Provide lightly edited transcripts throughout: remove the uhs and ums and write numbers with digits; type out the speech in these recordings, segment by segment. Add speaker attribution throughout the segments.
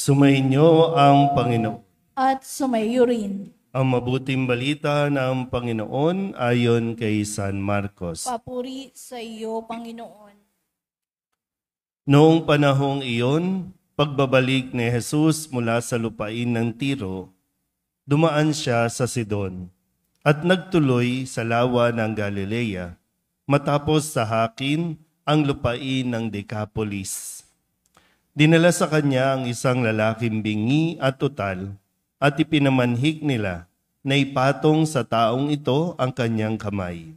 Speaker 1: Sumainyo ang Panginoon.
Speaker 2: At sumayo rin.
Speaker 1: Ang mabuting balita ng Panginoon ayon kay San Marcos.
Speaker 2: Papuri sa iyo, Panginoon.
Speaker 1: Noong panahong iyon, pagbabalik ni Jesus mula sa lupain ng Tiro, dumaan siya sa Sidon at nagtuloy sa lawa ng Galilea matapos sahakin ang lupain ng Decapolis. Dinala sa kanya ang isang lalaking bingi at tutal at ipinamanhik nila na ipatong sa taong ito ang kanyang kamay.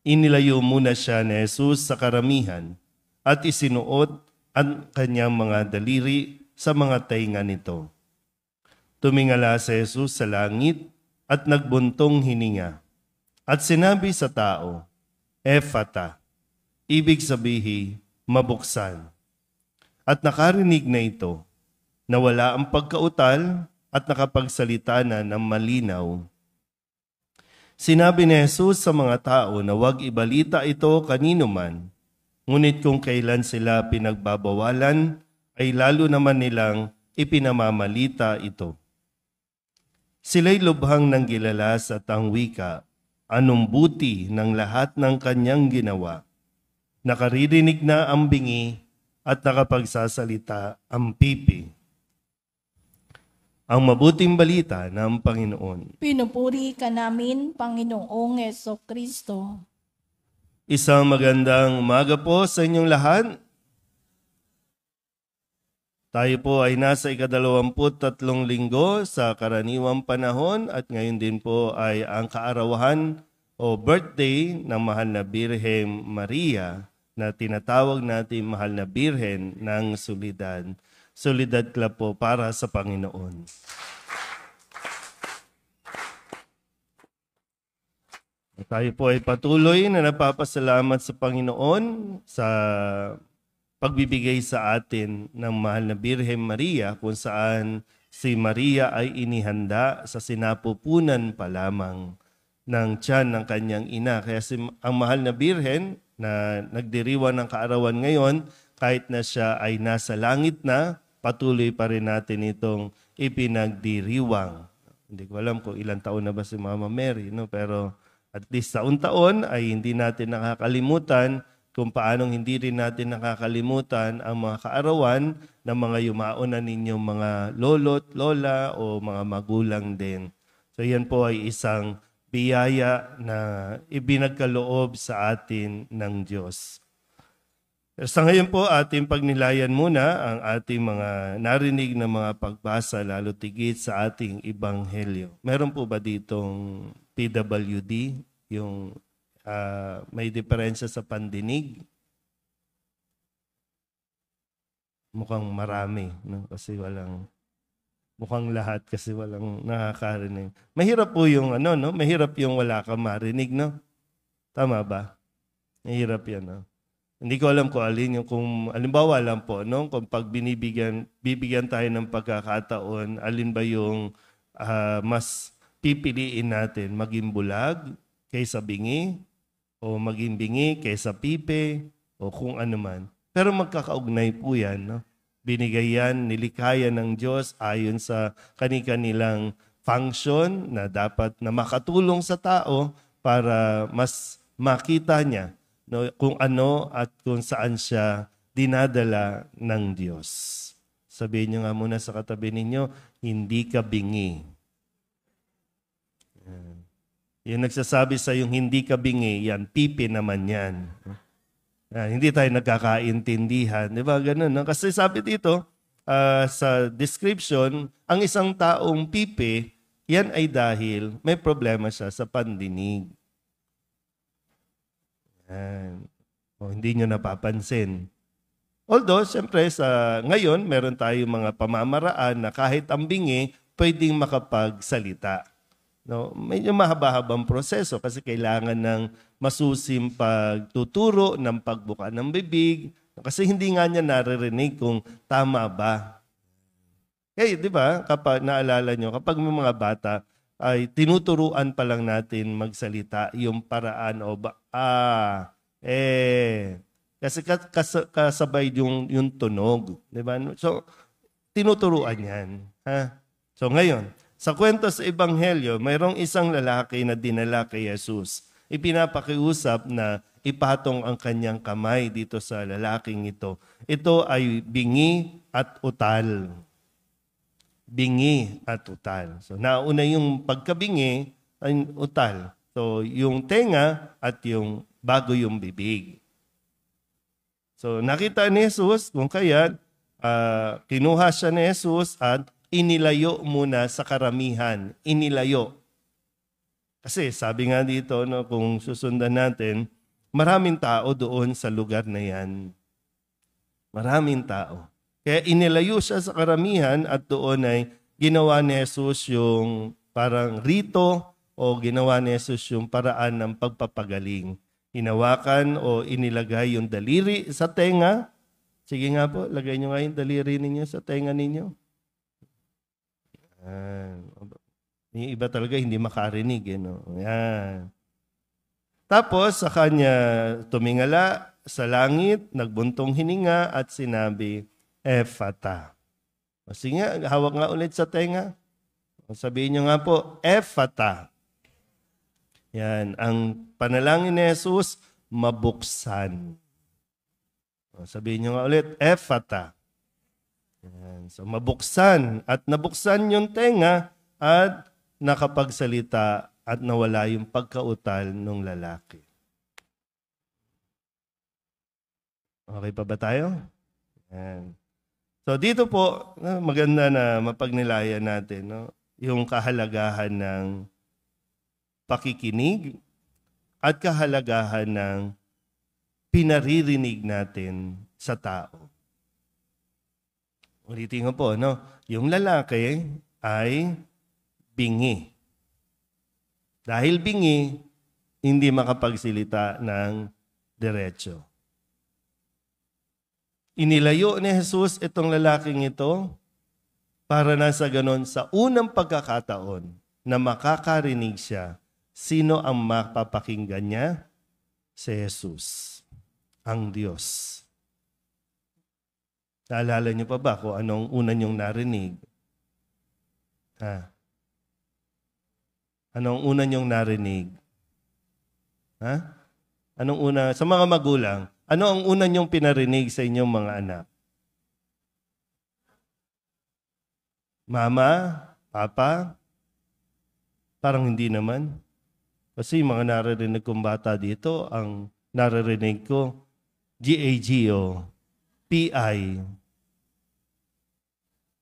Speaker 1: Inilayo muna siya ni Jesus sa karamihan at isinuot ang kanyang mga daliri sa mga tainga nito. Tumingala si Jesus sa langit at nagbuntong hininga at sinabi sa tao, Ephata, ibig sabihin, mabuksan. At nakarinig na ito, nawala ang pagkautal at nakapagsalita na ng malinaw. Sinabi ni Jesus sa mga tao na huwag ibalita ito kanino man, ngunit kung kailan sila pinagbabawalan, ay lalo naman nilang ipinamamalita ito. Sila'y lubhang nang gilalas at ang wika, anong buti ng lahat ng kanyang ginawa. Nakaririnig na ang bingi at nakapagsasalita ang pipi. Ang mabuting balita ng Panginoon.
Speaker 2: Pinupuri ka namin, Panginoong Jesucristo.
Speaker 1: Isang magandang umaga po sa inyong lahat. Tayo po ay nasa ika-23 linggo sa karaniwang panahon at ngayon din po ay ang kaarawan o birthday ng Mahal na Birhen Maria na tinatawag natin Mahal na Birhen ng Solidad. Solidad Club po para sa Panginoon. Tayo po ay patuloy na napapasalamat sa Panginoon sa pagbibigay sa atin ng Mahal na Birhen Maria kung saan si Maria ay inihanda sa sinapupunan pa lamang ng tiyan ng kanyang ina. Kaya ang Mahal na Birhen na nagdiriwang ng kaarawan ngayon, kahit na siya ay nasa langit na, patuloy pa rin natin itong ipinagdiriwang. Hindi ko alam kung ilang taon na ba si Mama Mary, no? Pero at least taon-taon ay hindi natin nakakalimutan kung paanong hindi rin natin nakakalimutan ang mga kaarawan ng mga yumaon na ninyong mga lolo't lola o mga magulang din. So yan po ay isang biyaya na ibinagkaloob sa atin ng Diyos. Sa ngayon po, ating pagnilayan muna ang ating mga narinig na mga pagbasa, lalo tigit sa ating Ebanghelyo. Meron po ba ditong PWD, yung may diferensya sa pandinig? Mukhang marami, no? Kasi mukhang lahat kasi walang nakakarinig. Mahirap po yung no? Mahirap yung wala kang marinig, no? Tama ba? Mahirap yan, no? Hindi ko alam kung alin yung kung alimbawa lang po, no? Kung pag bibigyan tayo ng pagkakataon, alin ba yung mas pipiliin natin? Maging bulag kaysa bingi? O maging bingi kaysa pipe? O kung ano man. Pero magkakaugnay po yan, no? Binigay yan, nilikaya ng Diyos ayon sa kanilang function na dapat na makatulong sa tao para mas makita niya, no, kung ano at kung saan siya dinadala ng Diyos. Sabihin niyo nga muna sa katabi ninyo, hindi ka bingi. Yung nagsasabi sa yung hindi ka bingi, yan, pipi naman yan. Hindi tayo nagkakaintindihan. Di ba? Ganun. No? Kasi sabi dito, sa description, ang isang taong pipi, yan ay dahil may problema siya sa pandinig. O, hindi nyo napapansin. Although, siyempre, ngayon, meron tayong mga pamamaraan na kahit ang bingi, pwedeng makapagsalita. No? Medyo mahaba-habang proseso kasi kailangan ng masusim pagtuturo ng pagbuka ng bibig. Kasi hindi nga niya naririnig kung tama ba. Kaya, di ba, kapag naalala nyo, kapag may mga bata, ay tinuturuan pa lang natin magsalita yung paraan o kasi kasabay yung tunog, di ba? So tinuturuan yan. Ha? So ngayon, sa kwento sa Ebanghelyo, mayroong isang lalaki na dinala kay Jesus. Ipinapakiusap na ipatong ang kanyang kamay dito sa lalaking ito. Ito ay bingi at utal. Bingi at utal. So nauna yung pagkabingi ay utal. So yung tenga at yung bago yung bibig. So nakita ni Jesus kung kaya kinuha siya ni Jesus at inilayo muna sa karamihan. Inilayo. Kasi sabi nga dito, no, kung susundan natin, maraming tao doon sa lugar na yan. Maraming tao. Kaya inilayo siya sa karamihan at doon ay ginawa ni Jesus yung parang rito o ginawa ni Jesus yung paraan ng pagpapagaling. Hinawakan o inilagay yung daliri sa tenga. Sige nga po, lagay nyo nga yung daliri ninyo sa tenga ninyo. Yung iba talaga hindi makarinig. No? Yan. Tapos sa kanya tumingala sa langit, nagbuntong hininga at sinabi, Ephata. Kasi nga, hawak nga ulit sa tenga. Sabihin nyo nga po, Ephata. Yan, ang panalangin ni Jesus, mabuksan. Sabihin nyo nga ulit, Ephata. Yan. So mabuksan at nabuksan yung tenga at nakapagsalita at nawala yung pagkautal ng lalaki. Okay pa ba tayo? Yan. So dito po, maganda na mapagnilayan natin yung kahalagahan ng pakikinig at kahalagahan ng pinaririnig natin sa tao. Ulitin ko po, yung lalaki ay bingi. Dahil bingi, hindi makapagsilita ng diretso. Inilayo ni Jesus itong lalaking ito para nasa ganon sa unang pagkakataon na makakarinig siya, sino ang mapapakinggan niya? Si Jesus, ang Diyos. Naalala niyo pa ba kung anong una niyong narinig? Anong una niyong narinig? Anong una? Sa mga magulang, ano ang una niyong pinarinig sa inyong mga anak? Mama? Papa? Parang hindi naman. Kasi mga naririnig kong bata dito, ang naririnig ko, GAGO, PI.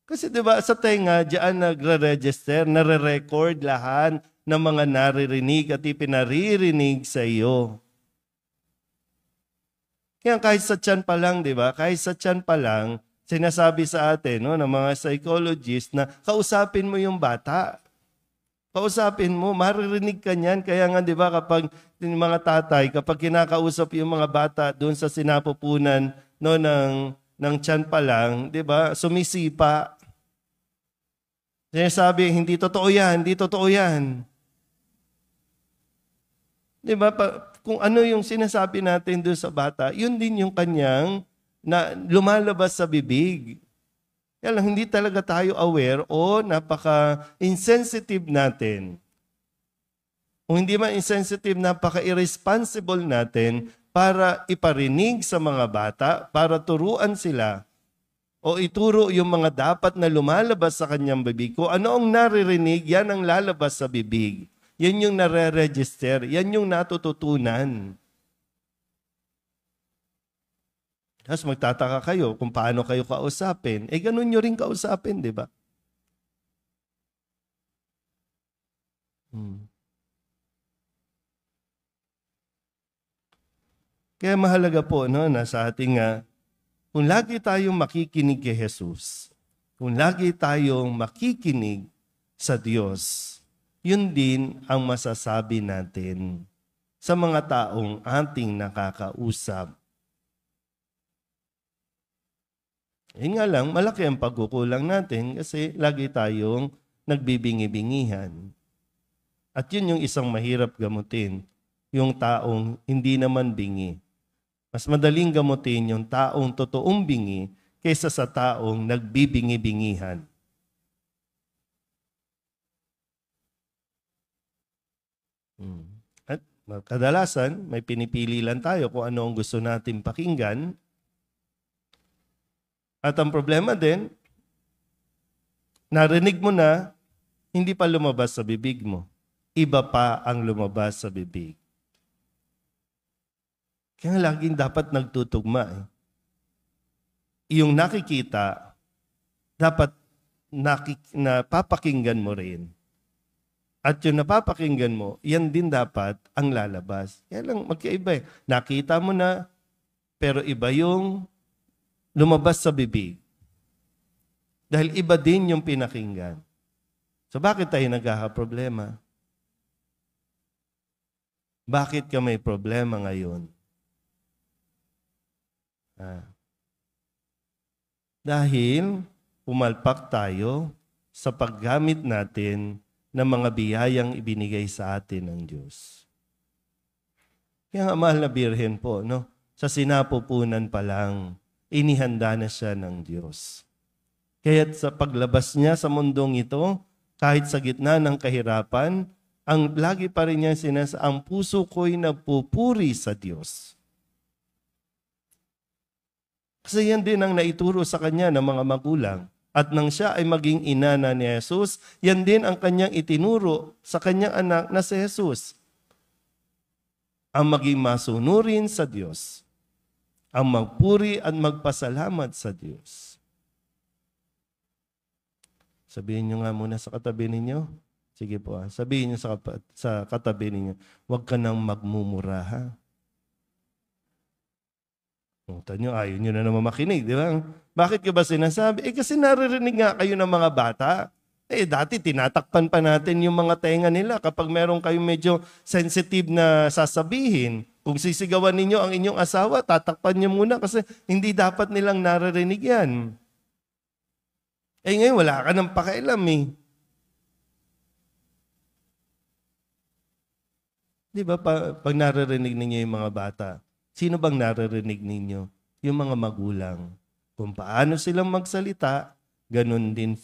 Speaker 1: Kasi diba sa tenga, diyan nagre-register, nare-record lahat ng mga naririnig at ipinaririnig sa iyo. Kaya kahit sa tiyan pa lang, diba? Kahit sa tiyan pa lang, sinasabi sa atin ng mga psychologists na kausapin mo yung bata. Kausapin mo, maririnig ka niyan. Kaya nga, diba, kapag yung mga tatay, kapag kinakausap yung mga bata doon sa sinapupunan ng tiyan pa lang, diba, sumisipa. Sinasabi, hindi totoo yan, hindi totoo yan. Diba, kung ano yung sinasabi natin doon sa bata, yun din yung kanyang na lumalabas sa bibig. Kaya lang, hindi talaga tayo aware o napaka-insensitive natin. Kung hindi man insensitive, napaka-irresponsible natin para iparinig sa mga bata, para turuan sila o ituro yung mga dapat na lumalabas sa kanyang bibig. Kung ano ang naririnig, yan ang lalabas sa bibig. Yan yung nare-register. Yan yung natututunan. Tapos magtataka kayo kung paano kayo kausapin. Ganun nyo rin kausapin, di ba? Kaya mahalaga po na sa ating kung lagi tayong makikinig kay Jesus, kung lagi tayong makikinig sa Diyos, yun din ang masasabi natin sa mga taong ating nakakausap. Yun nga lang, malaki ang pagkukulang natin kasi lagi tayong nagbibingi-bingihan. At yun yung isang mahirap gamutin, yung taong hindi naman bingi. Mas madaling gamutin yung taong totoong bingi kaysa sa taong nagbibingi-bingihan. At kadalasan, may pinipili lang tayo kung ano ang gusto natin pakinggan. At ang problema din, narinig mo na, hindi pa lumabas sa bibig mo. Iba pa ang lumabas sa bibig. Kaya laging dapat nagtutugma. Yung nakikita, dapat napapakinggan mo rin. At yung napapakinggan mo, yan din dapat ang lalabas. Kaya lang magkaiba eh. Nakita mo na, pero iba yung lumabas sa bibig. Dahil iba din yung pinakinggan. So bakit tayo nagkakaproblema? Bakit ka may problema ngayon? Dahil pumalpak tayo sa paggamit natin ng mga biyayang ibinigay sa atin ng Diyos. Kaya nga mahal na Birhen po, no? Sa sinapupunan pa lang, inihanda na siya ng Diyos. Kaya sa paglabas niya sa mundong ito, kahit sa gitna ng kahirapan, ang lagi pa rin niya ang puso ko'y nagpupuri sa Diyos. Kasi yan din ang naituro sa kanya ng mga magulang. At nang siya ay maging ina na ni Jesus, yan din ang kanyang itinuro sa kanyang anak na si Jesus. Ang maging masunurin sa Diyos. Ang magpuri at magpasalamat sa Diyos. Sabihin nyo nga muna sa katabi ninyo. Sige po, sabihin nyo sa katabi ninyo, huwag ka nang magmumura, ha? Nyo, ayaw nyo na naman makinig, di ba? Bakit ka ba sinasabi? Kasi naririnig nga kayo ng mga bata. Dati tinatakpan pa natin yung mga tenga nila kapag meron kayong medyo sensitive na sasabihin. Kung sisigawan ninyo ang inyong asawa, tatakpan nyo muna kasi hindi dapat nilang naririnig yan. Ngayon wala ka ng pakialam eh. Di ba pag naririnig ninyo yung mga bata, sino bang naririnig ninyo? Yung mga magulang. Kung paano silang magsalita, ganun din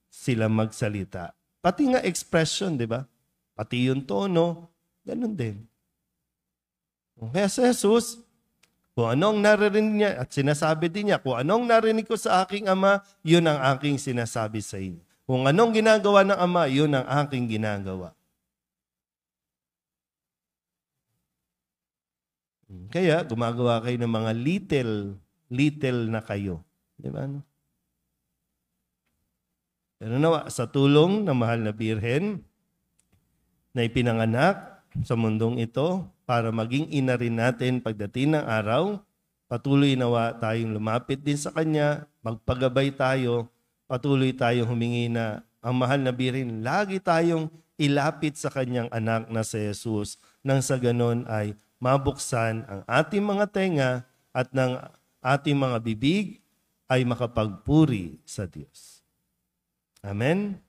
Speaker 1: sila magsalita. Pati nga expression, di ba? Pati yung tono, ganun din. Kaya sa Jesus, kung anong naririnig niya at sinasabi din niya, kung anong narinig ko sa aking ama, yun ang aking sinasabi sa inyo. Kung anong ginagawa ng ama, yun ang aking ginagawa. Kaya gumagawa kayo ng mga little na kayo. Di ba? Pero nawa, sa tulong ng mahal na Birhen na ipinanganak sa mundong ito para maging ina rin natin pagdating ng araw, patuloy nawa tayong lumapit din sa Kanya, magpagabay tayo, patuloy tayong humingi na ang mahal na Birhen, lagi tayong ilapit sa Kanyang anak na si Jesus nang sa ganon ay mabuksan ang ating mga tenga at ng ating mga bibig ay makapagpuri sa Diyos. Amen?